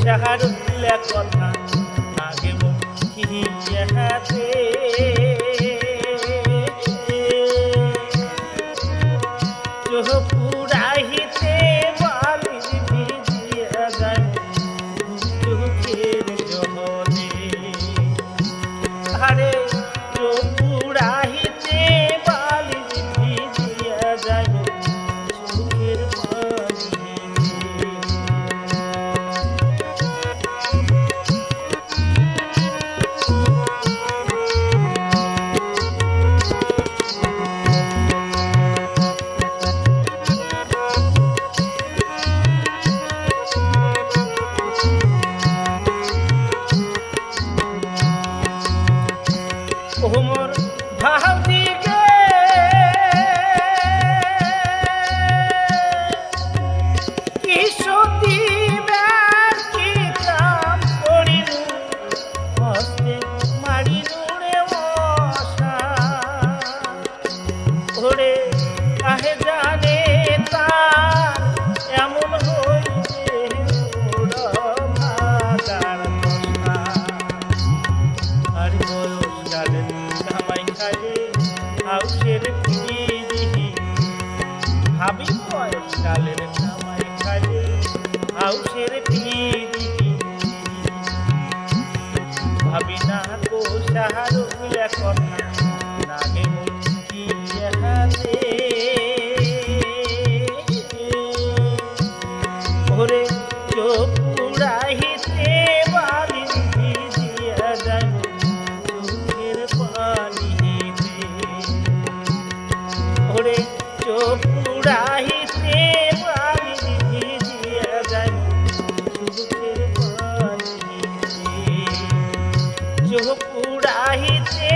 সাহারুল্লা কথা আগে মুখি হাতে পুরাহিতে বালির ভিজিয়া যায় চোখের জলে আরে পুরাহিতে বালির ভিজিয়া যায় চোখের ওমর ভাবদিকে কি সতী কি কাম করিনু হস্তে মারিনু রে মশা ওরে কাহে জানে তার এমন হইছে ওরা ভাগার মশা আর বয়সকালে কামাই খাইলে হাউসের দিহি ভাবি বয়সকালের কামাই খাইলে হাউসের দিহি ভাবি না গো সাহারুল্লা কথা নাগে মুখি হাতে ওরে চোখ পুরাহিতে বালির ভিজিয়া যায় চোখের পানিতে ওরে চোখ পুরাহিতে বালির ভিজিয়া যায় চোখের পানিতে চোখ পুরাহিতে